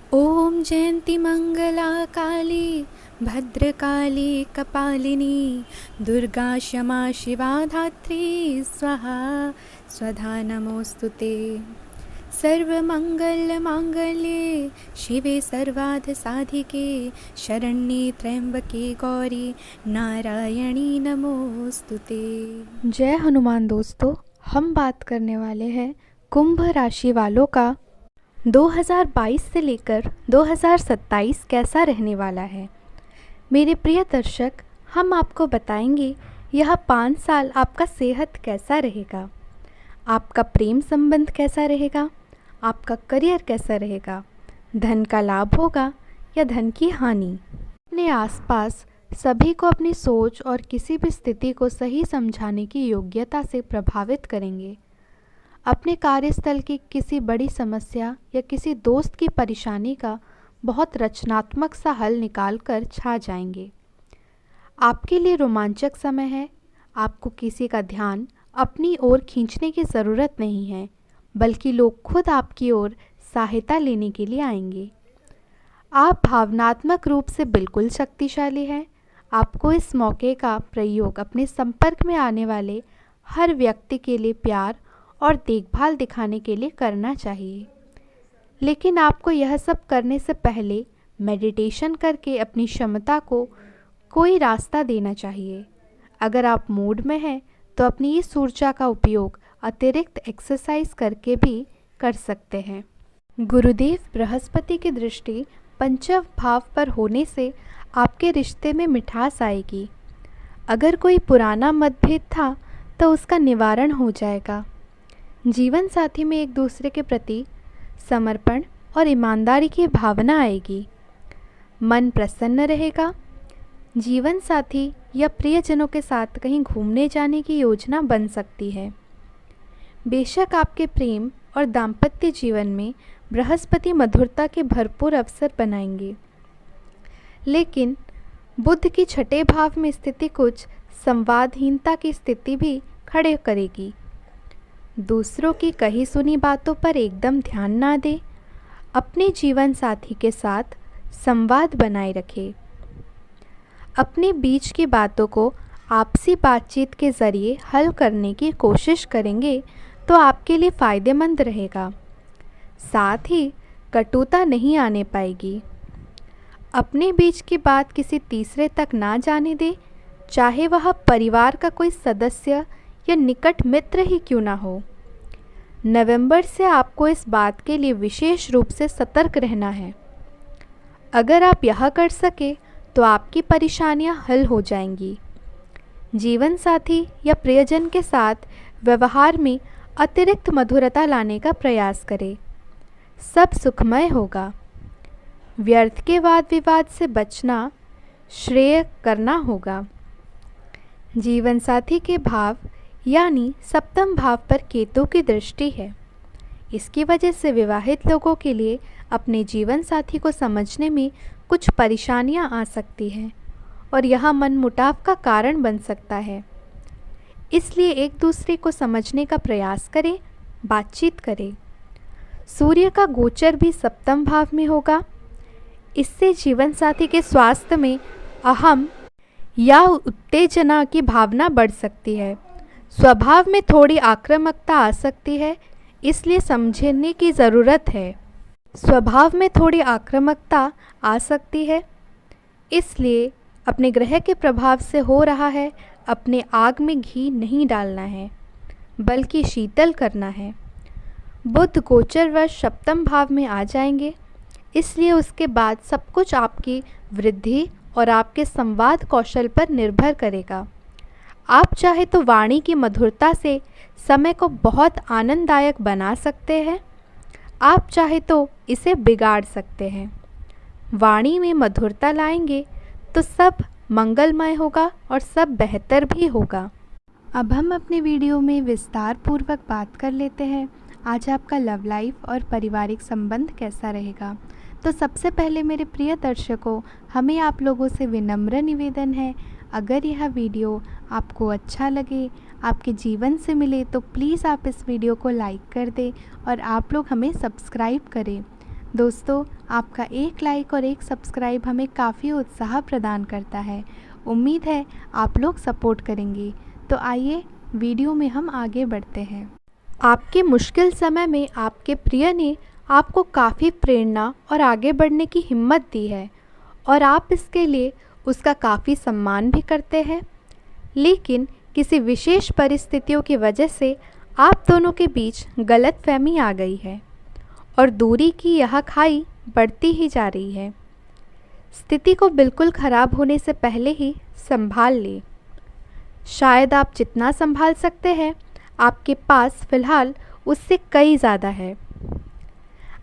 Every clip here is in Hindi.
ॐ जयन्ती मङ्गला काली भद्रकाली कपालिनी दुर्गा क्षमा शिवा धात्री स्वाहा स्वधा नमोऽस्तु ते। सर्वमङ्गलमाङ्गल्ये शिवे सर्वार्थसाधिके शरण्ये त्र्यम्बके गौरी नारायणी नमोऽस्तु ते। जय हनुमान दोस्तों, हम बात करने वाले हैं कुंभ राशि वालों का 2022 से लेकर 2027 कैसा रहने वाला है। मेरे प्रिय दर्शक, हम आपको बताएंगे यह 5 साल आपका सेहत कैसा रहेगा, आपका प्रेम संबंध कैसा रहेगा, आपका करियर कैसा रहेगा, धन का लाभ होगा या धन की हानि। अपने आसपास सभी को अपनी सोच और किसी भी स्थिति को सही समझाने की योग्यता से प्रभावित करेंगे। अपने कार्यस्थल की किसी बड़ी समस्या या किसी दोस्त की परेशानी का बहुत रचनात्मक सा हल निकाल कर छा जाएंगे। आपके लिए रोमांचक समय है। आपको किसी का ध्यान अपनी ओर खींचने की ज़रूरत नहीं है, बल्कि लोग खुद आपकी ओर सहायता लेने के लिए आएंगे। आप भावनात्मक रूप से बिल्कुल शक्तिशाली हैं। आपको इस मौके का प्रयोग अपने संपर्क में आने वाले हर व्यक्ति के लिए प्यार और देखभाल दिखाने के लिए करना चाहिए। लेकिन आपको यह सब करने से पहले मेडिटेशन करके अपनी क्षमता को कोई रास्ता देना चाहिए। अगर आप मूड में हैं तो अपनी इस ऊर्जा का उपयोग अतिरिक्त एक्सरसाइज करके भी कर सकते हैं। गुरुदेव बृहस्पति की दृष्टि पंचम भाव पर होने से आपके रिश्ते में मिठास आएगी। अगर कोई पुराना मतभेद था तो उसका निवारण हो जाएगा। जीवन साथी में एक दूसरे के प्रति समर्पण और ईमानदारी की भावना आएगी। मन प्रसन्न रहेगा। जीवन साथी या प्रियजनों के साथ कहीं घूमने जाने की योजना बन सकती है। बेशक आपके प्रेम और दाम्पत्य जीवन में बृहस्पति मधुरता के भरपूर अवसर बनाएंगे, लेकिन बुध की छठे भाव में स्थिति कुछ संवादहीनता की स्थिति भी खड़े करेगी। दूसरों की कही सुनी बातों पर एकदम ध्यान ना दें। अपने जीवन साथी के साथ संवाद बनाए रखें। अपने बीच की बातों को आपसी बातचीत के ज़रिए हल करने की कोशिश करेंगे तो आपके लिए फ़ायदेमंद रहेगा। साथ ही कटुता नहीं आने पाएगी। अपने बीच की बात किसी तीसरे तक ना जाने दें, चाहे वह परिवार का कोई सदस्य या निकट मित्र ही क्यों ना हो। नवंबर से आपको इस बात के लिए विशेष रूप से सतर्क रहना है। अगर आप यह कर सके तो आपकी परेशानियां हल हो जाएंगी। जीवन साथी या प्रियजन के साथ व्यवहार में अतिरिक्त मधुरता लाने का प्रयास करें। सब सुखमय होगा। व्यर्थ के वाद विवाद से बचना श्रेय करना होगा। जीवन साथी के भाव यानी सप्तम भाव पर केतु की दृष्टि है। इसकी वजह से विवाहित लोगों के लिए अपने जीवन साथी को समझने में कुछ परेशानियां आ सकती हैं और यह मनमुटाव का कारण बन सकता है। इसलिए एक दूसरे को समझने का प्रयास करें, बातचीत करें। सूर्य का गोचर भी सप्तम भाव में होगा। इससे जीवन साथी के स्वास्थ्य में अहम या उत्तेजना की भावना बढ़ सकती है। स्वभाव में थोड़ी आक्रामकता आ सकती है, इसलिए समझने की ज़रूरत है। स्वभाव में थोड़ी आक्रामकता आ सकती है, इसलिए अपने ग्रह के प्रभाव से हो रहा है। अपने आग में घी नहीं डालना है, बल्कि शीतल करना है। बुध गोचरवश सप्तम भाव में आ जाएंगे, इसलिए उसके बाद सब कुछ आपकी वृद्धि और आपके संवाद कौशल पर निर्भर करेगा। आप चाहे तो वाणी की मधुरता से समय को बहुत आनंददायक बना सकते हैं। आप चाहे तो इसे बिगाड़ सकते हैं। वाणी में मधुरता लाएंगे तो सब मंगलमय होगा और सब बेहतर भी होगा। अब हम अपने वीडियो में विस्तार पूर्वक बात कर लेते हैं आज आपका लव लाइफ और पारिवारिक संबंध कैसा रहेगा। तो सबसे पहले मेरे प्रिय दर्शकों, हमें आप लोगों से विनम्र निवेदन है, अगर यह वीडियो आपको अच्छा लगे, आपके जीवन से मिले, तो प्लीज़ आप इस वीडियो को लाइक कर दें और आप लोग हमें सब्सक्राइब करें। दोस्तों, आपका एक लाइक और एक सब्सक्राइब हमें काफ़ी उत्साह प्रदान करता है। उम्मीद है आप लोग सपोर्ट करेंगे। तो आइए वीडियो में हम आगे बढ़ते हैं। आपके मुश्किल समय में आपके प्रिय ने आपको काफ़ी प्रेरणा और आगे बढ़ने की हिम्मत दी है और आप इसके लिए उसका काफ़ी सम्मान भी करते हैं। लेकिन किसी विशेष परिस्थितियों की वजह से आप दोनों के बीच गलतफहमी आ गई है और दूरी की यह खाई बढ़ती ही जा रही है। स्थिति को बिल्कुल ख़राब होने से पहले ही संभाल लें। शायद आप जितना संभाल सकते हैं आपके पास फ़िलहाल उससे कई ज़्यादा है।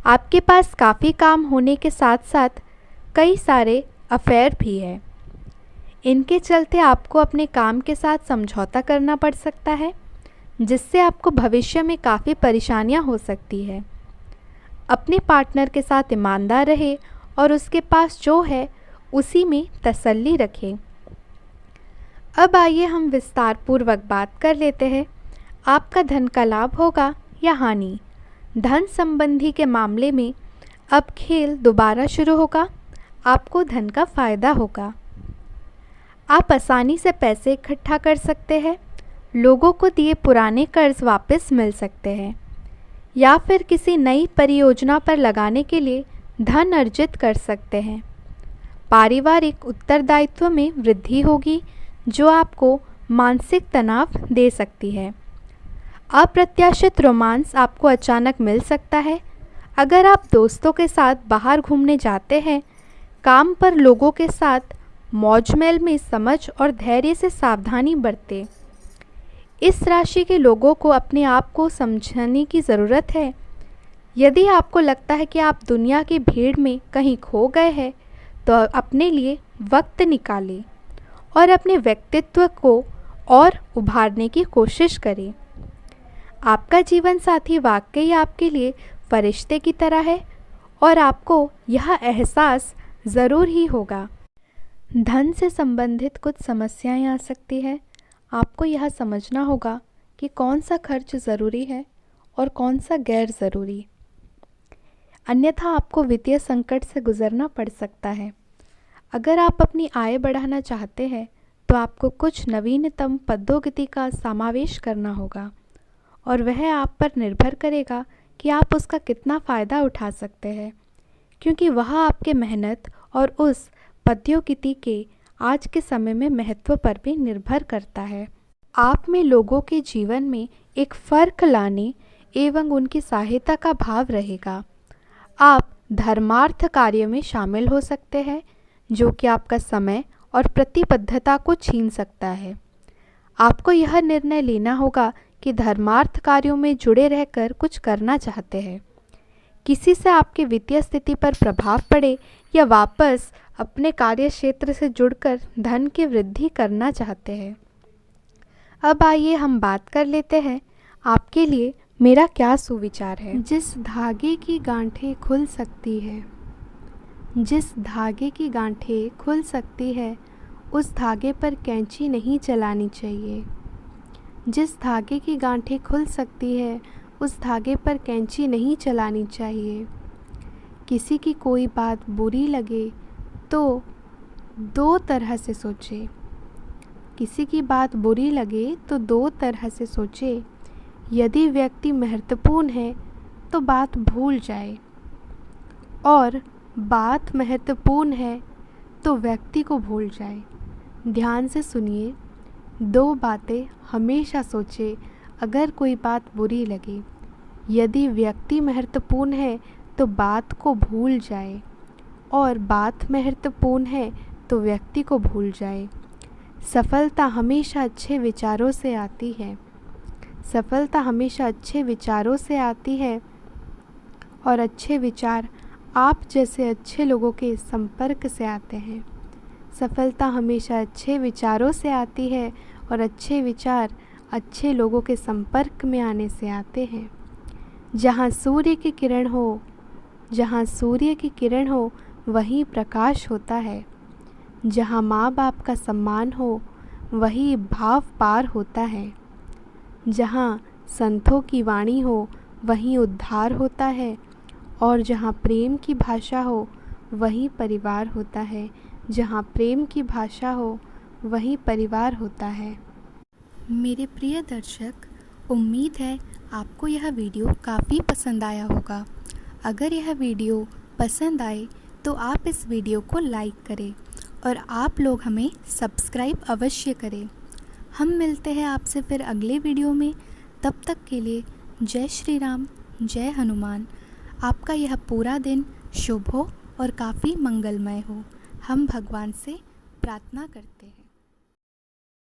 आपके पास काफ़ी काम होने के साथ साथ कई सारे अफेयर भी है। इनके चलते आपको अपने काम के साथ समझौता करना पड़ सकता है, जिससे आपको भविष्य में काफ़ी परेशानियां हो सकती है। अपने पार्टनर के साथ ईमानदार रहे और उसके पास जो है उसी में तसल्ली रखें। अब आइए हम विस्तार पूर्वक बात कर लेते हैं। आपका धन का लाभ होगा या हानि। धन संबंधी के मामले में अब खेल दोबारा शुरू होगा। आपको धन का फ़ायदा होगा। आप आसानी से पैसे इकट्ठा कर सकते हैं। लोगों को दिए पुराने कर्ज वापस मिल सकते हैं या फिर किसी नई परियोजना पर लगाने के लिए धन अर्जित कर सकते हैं। पारिवारिक उत्तरदायित्व में वृद्धि होगी जो आपको मानसिक तनाव दे सकती है। अप्रत्याशित रोमांस आपको अचानक मिल सकता है। अगर आप दोस्तों के साथ बाहर घूमने जाते हैं, काम पर लोगों के साथ मौजमेल में समझ और धैर्य से सावधानी बरतें। इस राशि के लोगों को अपने आप को समझने की ज़रूरत है। यदि आपको लगता है कि आप दुनिया की भीड़ में कहीं खो गए हैं, तो अपने लिए वक्त निकालें और अपने व्यक्तित्व को और उभारने की कोशिश करें। आपका जीवन साथी वाकई आपके लिए फरिश्ते की तरह है और आपको यह एहसास ज़रूर ही होगा। धन से संबंधित कुछ समस्याएं आ सकती है। आपको यह समझना होगा कि कौन सा खर्च ज़रूरी है और कौन सा गैर ज़रूरी। अन्यथा आपको वित्तीय संकट से गुजरना पड़ सकता है। अगर आप अपनी आय बढ़ाना चाहते हैं तो आपको कुछ नवीनतम पद्धति का समावेश करना होगा और वह आप पर निर्भर करेगा कि आप उसका कितना फ़ायदा उठा सकते हैं, क्योंकि वह आपके मेहनत और उस पद्धति के आज के समय में महत्व पर भी निर्भर करता है। आप में लोगों के जीवन में एक फ़र्क लाने एवं उनकी सहायता का भाव रहेगा। आप धर्मार्थ कार्य में शामिल हो सकते हैं जो कि आपका समय और प्रतिबद्धता को छीन सकता है। आपको यह निर्णय लेना होगा कि धर्मार्थ कार्यों में जुड़े रहकर कुछ करना चाहते हैं। किसी से आपकी वित्तीय स्थिति पर प्रभाव पड़े या वापस अपने कार्य क्षेत्र से जुड़कर धन की वृद्धि करना चाहते हैं। अब आइए हम बात कर लेते हैं आपके लिए मेरा क्या सुविचार है। जिस धागे की गांठें खुल सकती है, जिस धागे की गांठें खुल सकती है उस धागे पर कैंची नहीं चलानी चाहिए। जिस धागे की गांठें खुल सकती है उस धागे पर कैंची नहीं चलानी चाहिए। किसी की कोई बात बुरी लगे तो दो तरह से सोचे। किसी की बात बुरी लगे तो दो तरह से सोचे। यदि व्यक्ति महत्वपूर्ण है तो बात भूल जाए और बात महत्वपूर्ण है तो व्यक्ति को भूल जाए। ध्यान से सुनिए, दो बातें हमेशा सोचे। अगर कोई बात बुरी लगे, यदि व्यक्ति महत्वपूर्ण है तो बात को भूल जाए और बात महत्वपूर्ण है तो व्यक्ति को भूल जाए। सफलता हमेशा अच्छे विचारों से आती है। सफलता हमेशा अच्छे विचारों से आती है और अच्छे विचार आप जैसे अच्छे लोगों के संपर्क से आते हैं। सफलता हमेशा अच्छे विचारों से आती है और अच्छे विचार अच्छे लोगों के संपर्क में आने से आते हैं। जहाँ सूर्य की किरण हो, जहाँ सूर्य की किरण हो वहीं प्रकाश होता है। जहाँ माँ बाप का सम्मान हो वहीं भाव पार होता है। जहाँ संतों की वाणी हो वहीं उद्धार होता है और जहाँ प्रेम की भाषा हो वहीं परिवार होता है। जहाँ प्रेम की भाषा हो वहीं परिवार होता है। मेरे प्रिय दर्शक, उम्मीद है आपको यह वीडियो काफ़ी पसंद आया होगा। अगर यह वीडियो पसंद आए तो आप इस वीडियो को लाइक करें और आप लोग हमें सब्सक्राइब अवश्य करें। हम मिलते हैं आपसे फिर अगले वीडियो में। तब तक के लिए जय श्री राम, जय हनुमान। आपका यह पूरा दिन शुभ हो और काफ़ी मंगलमय हो, हम भगवान से प्रार्थना करते हैं।